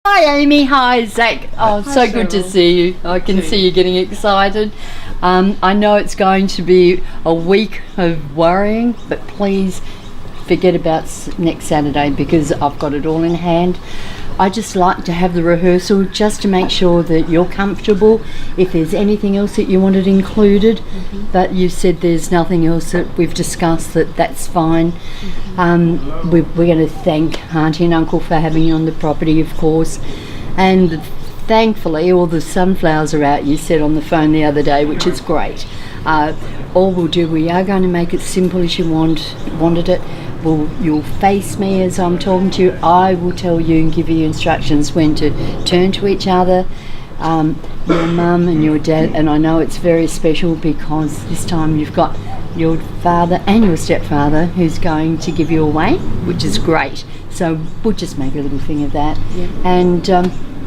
Hi Amy, hi Zac. Oh, it's so good to see you. I can see you getting excited. I know it's going to be a week of worrying, but please forget about next Saturday because I've got it all in hand. I just like to have the rehearsal just to make sure that you're comfortable. If there's anything else that you wanted included, but you said there's nothing else that we've discussed, that's fine. We're going to thank Auntie and Uncle for having you on the property, of course, and thankfully all the sunflowers are out, you said on the phone the other day, which is great. All we'll do, we are going to make it simple as you wanted it. You'll face me as I'm talking to you. I will tell you and give you instructions when to turn to each other, your mum and your dad, and I know it's very special because this time you've got your father and your stepfather who's going to give you away, which is great. So we'll just make a little thing of that, and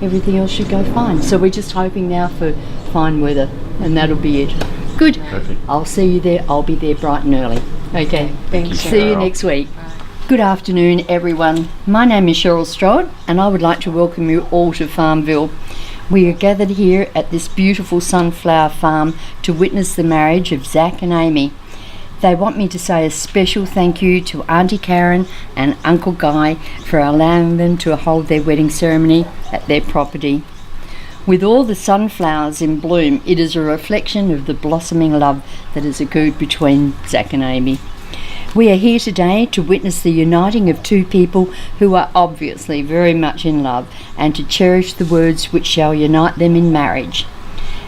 everything else should go fine. So we're just hoping now for fine weather, and that'll be it. Good. Perfect. I'll see you there. I'll be there bright and early. Okay. Thank you. See you next week. Good afternoon, everyone. My name is Cheryl Strode, and I would like to welcome you all to Farmville. We are gathered here at this beautiful sunflower farm to witness the marriage of Zac and Amy. They want me to say a special thank you to Auntie Karen and Uncle Guy for allowing them to hold their wedding ceremony at their property. With all the sunflowers in bloom, it is a reflection of the blossoming love that has occurred between Zac and Amy. We are here today to witness the uniting of two people who are obviously very much in love and to cherish the words which shall unite them in marriage.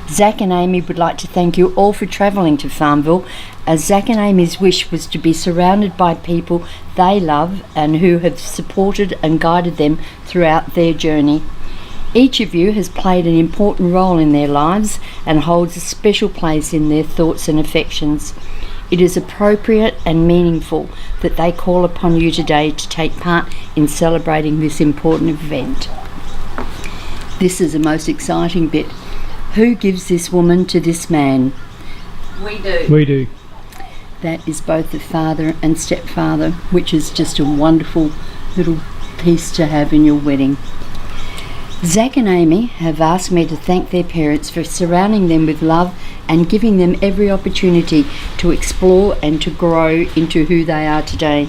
Zac and Amy would like to thank you all for travelling to Farmville, as Zac and Amy's wish was to be surrounded by people they love and who have supported and guided them throughout their journey. Each of you has played an important role in their lives and holds a special place in their thoughts and affections. It is appropriate and meaningful that they call upon you today to take part in celebrating this important event. This is the most exciting bit. Who gives this woman to this man? We do. We do. That is both the father and stepfather, which is just a wonderful little piece to have in your wedding. Zac and Amy have asked me to thank their parents for surrounding them with love and giving them every opportunity to explore and to grow into who they are today.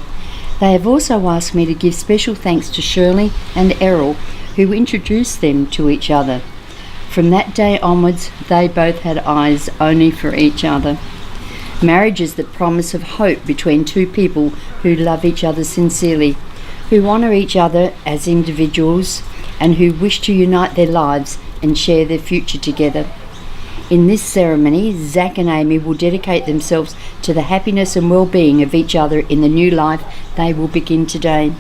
They have also asked me to give special thanks to Shirley and Errol, who introduced them to each other. From that day onwards, they both had eyes only for each other. Marriage is the promise of hope between two people who love each other sincerely, who honour each other as individuals, and who wish to unite their lives and share their future together. In this ceremony, Zac and Amy will dedicate themselves to the happiness and well-being of each other in the new life they will begin today.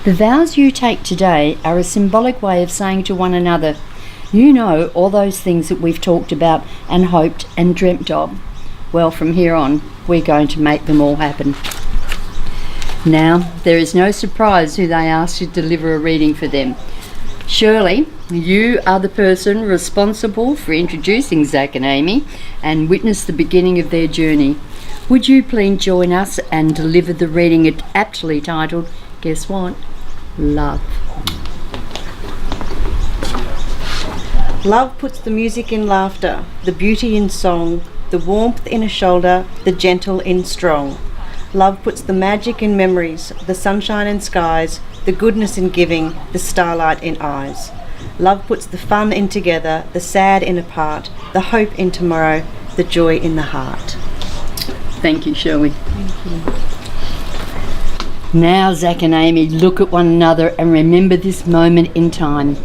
The vows you take today are a symbolic way of saying to one another, you know all those things that we've talked about and hoped and dreamt of. Well, from here on, we're going to make them all happen. Now, there is no surprise who they asked to deliver a reading for them. Shirley, you are the person responsible for introducing Zac and Amy and witness the beginning of their journey. Would you please join us and deliver the reading aptly titled, guess what? Love. Love puts the music in laughter, the beauty in song, the warmth in a shoulder, the gentle in strong. Love puts the magic in memories, the sunshine in skies, the goodness in giving, the starlight in eyes. Love puts the fun in together, the sad in apart, the hope in tomorrow, the joy in the heart. Thank you, Shirley. Thank you. Now, Zac and Amy, look at one another and remember this moment in time.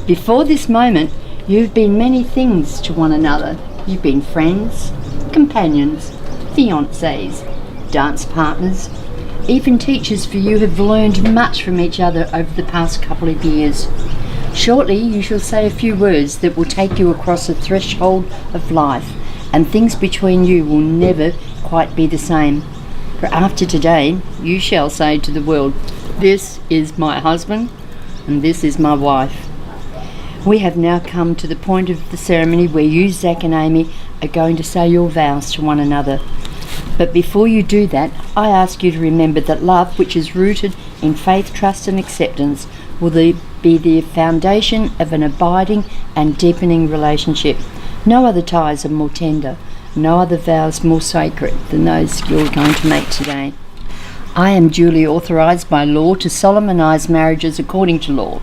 Before this moment, you've been many things to one another. You've been friends, companions, fiancés, dance partners, even teachers, for you have learned much from each other over the past couple of years. Shortly you shall say a few words that will take you across the threshold of life, and things between you will never quite be the same. For after today you shall say to the world, this is my husband and this is my wife. We have now come to the point of the ceremony where you, Zac and Amy, are going to say your vows to one another. But before you do that, I ask you to remember that love, which is rooted in faith, trust and acceptance, will be the foundation of an abiding and deepening relationship. No other ties are more tender, no other vows more sacred than those you're going to make today. I am duly authorised by law to solemnise marriages according to law.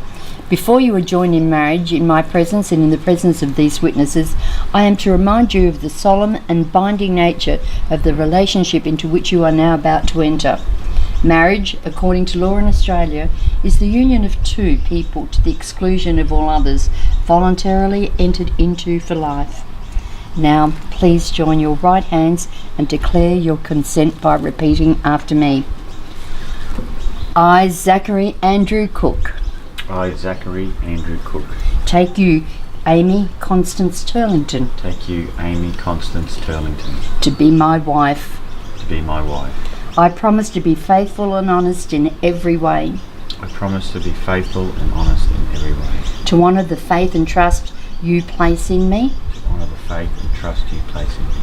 Before you are joined in marriage, in my presence and in the presence of these witnesses, I am to remind you of the solemn and binding nature of the relationship into which you are now about to enter. Marriage, according to law in Australia, is the union of two people to the exclusion of all others, voluntarily entered into for life. Now, please join your right hands and declare your consent by repeating after me. I, Zachary Andrew Cook. I, Zachary Andrew Cook. Take you, Amy Constance Turlington. Take you, Amy Constance Turlington. To be my wife. To be my wife. I promise to be faithful and honest in every way. I promise to be faithful and honest in every way. To honour the faith and trust you place in me. To honour the faith and trust you place in me.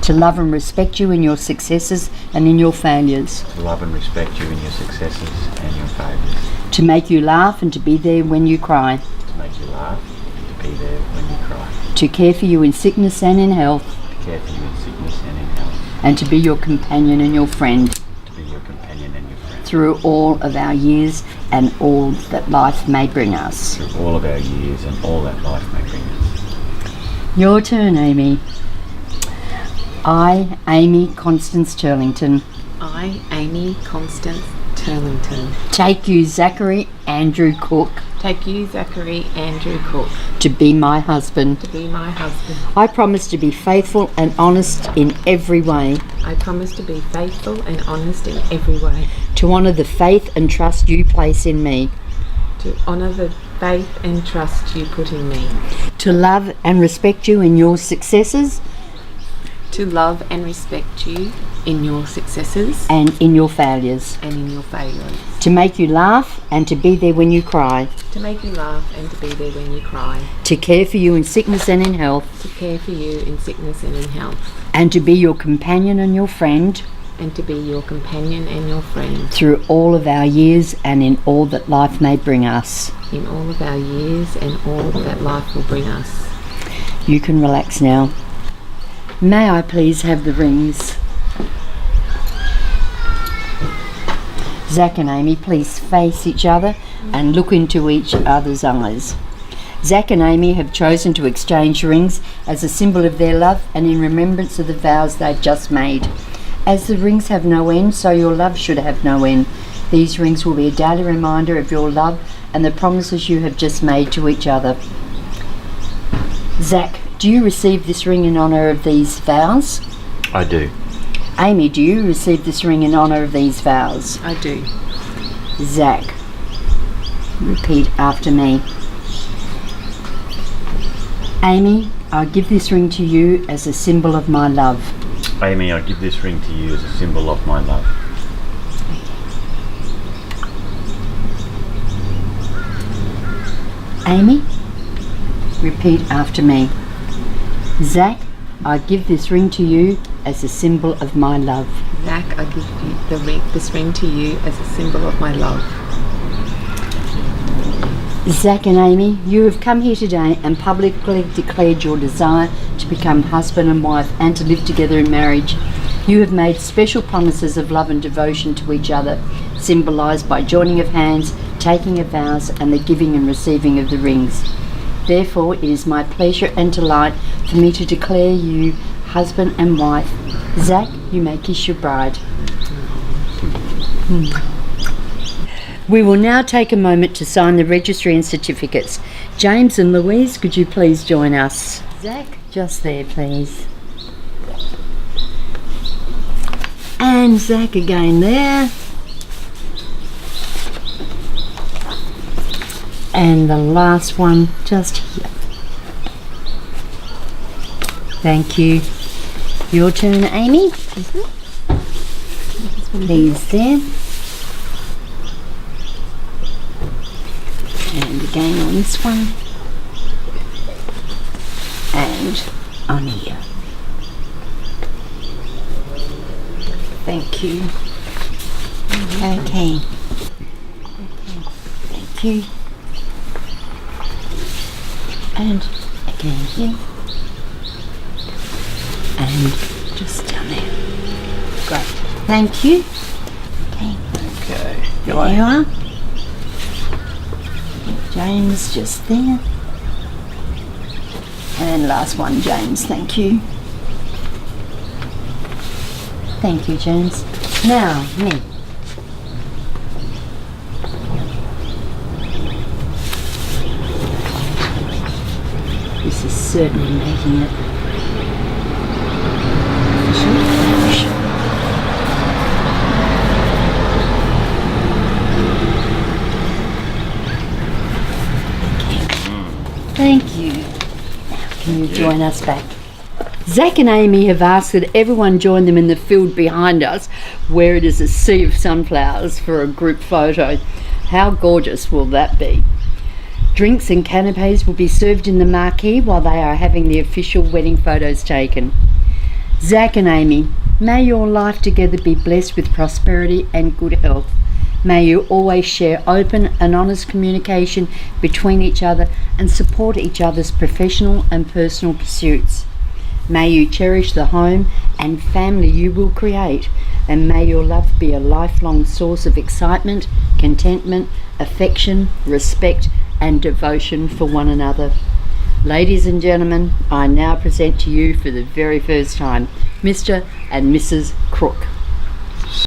To love and respect you in your successes and in your failures. To love and respect you in your successes and your failures. To make you laugh and to be there when you cry. To make you laugh and to be there when you cry. To care for you in sickness and in health. To care for you in sickness and in health. And to be your companion and your friend. To be your companion and your friend. Through all of our years and all that life may bring us. Through all of our years and all that life may bring us. Your turn, Amy. I, Amy Constance Turlington. I, Amy Constance Turlington. Take you, Zachary Andrew Cook. Take you, Zachary Andrew Cook. To be my husband. To be my husband. I promise to be faithful and honest in every way. I promise to be faithful and honest in every way. To honour the faith and trust you place in me. To honour the faith and trust you put in me. To love and respect you in your successes. To love and respect you in your successes and in your failures. and in your failures. To make you laugh and to be there when you cry. To make you laugh and to be there when you cry. To care for you in sickness and in health. To care for you in sickness and in health. And to be your companion and your friend. And to be your companion and your friend. Through all of our years and in all that life may bring us. In all of our years and all that life will bring us. You can relax now. May I please have the rings? Zac and Amy, please face each other and look into each other's eyes. Zac and Amy have chosen to exchange rings as a symbol of their love and in remembrance of the vows they've just made. As the rings have no end, so your love should have no end. These rings will be a daily reminder of your love and the promises you have just made to each other. Zac, do you receive this ring in honour of these vows? I do. Amy, do you receive this ring in honour of these vows? I do. Zac, repeat after me. Amy, I give this ring to you as a symbol of my love. Amy, I give this ring to you as a symbol of my love. Amy, repeat after me. Zac, I give this ring to you as a symbol of my love. Zac, I give you this ring to you as a symbol of my love. Zac and Amy, you have come here today and publicly declared your desire to become husband and wife and to live together in marriage. You have made special promises of love and devotion to each other, symbolised by joining of hands, taking of vows and the giving and receiving of the rings. Therefore, it is my pleasure and delight for me to declare you husband and wife. Zac, you may kiss your bride. We will now take a moment to sign the registry and certificates. James and Louise, could you please join us? Zac, just there, please. And Zac again there. And the last one just here. Thank you. Your turn, Amy. Please there. And again on this one. And on here. Thank you. Okay. Thank you. And again here. And just down there. Great. Thank you. Okay. Okay. There you are. James just there. And last one, James. Thank you. Thank you, James. Now, me. This is certainly making it official. Thank you. Now, can you join us back? Zac and Amy have asked that everyone join them in the field behind us, where it is a sea of sunflowers, for a group photo. How gorgeous will that be? Drinks and canapes will be served in the marquee while they are having the official wedding photos taken. Zac and Amy, may your life together be blessed with prosperity and good health. May you always share open and honest communication between each other and support each other's professional and personal pursuits. May you cherish the home and family you will create, and may your love be a lifelong source of excitement, contentment, affection, respect and devotion for one another. Ladies and gentlemen, I now present to you for the very first time Mr. and Mrs. Crook.